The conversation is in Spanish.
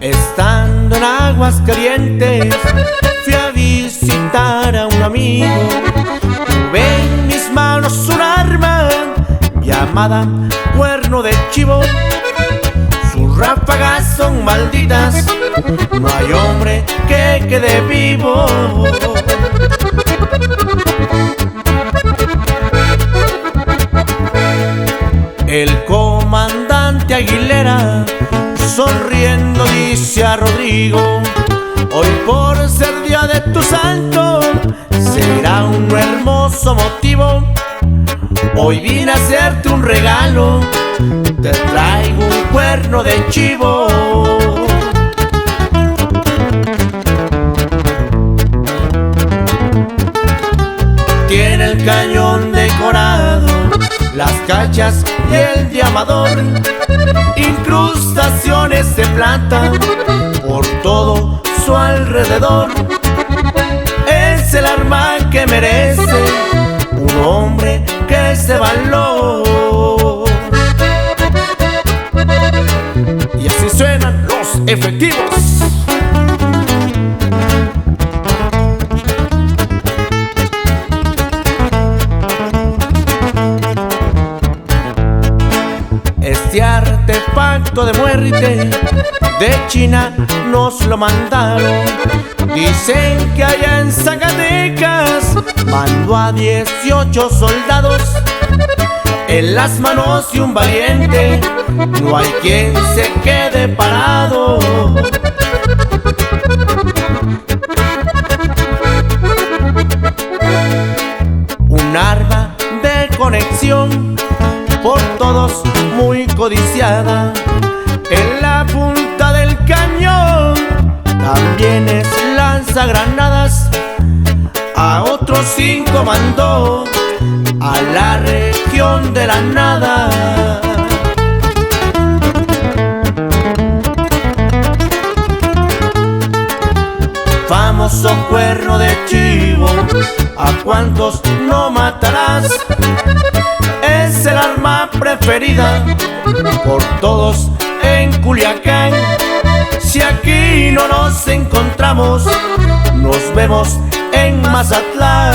Estando en Aguascalientes, fui a visitar a un amigo. Tuve en mis manos un arma llamada cuerno de chivo. Sus ráfagas son malditas, no hay hombre que quede vivo. El comandante Aguilera sonriendo dice a Rodrigo: hoy por ser día de tu santo será un hermoso motivo. Hoy vine a hacerte un regalo, te traigo un cuerno de chivo. Tiene el cañón decorado, las cachas y el diamador, incrustaciones de plata por todo su alrededor. Es el arma que merece un hombre que se valor. Y así suenan los efectivos. Este artefacto de muerte de China nos lo mandaron. Dicen que allá en Zacatecas mandó a 18 soldados. En las manos de un valiente no hay quien se quede parado. Un arma de conexión por todos muy codiciada. En la punta del cañón también es lanzagranadas. A otros 5 mandó a la región de la nada. Famoso cuerno de chivo, ¿a cuántos no matarás? Es el arma preferida por todos en Culiacán. Si aquí no nos encontramos, nos vemos en Mazatlán.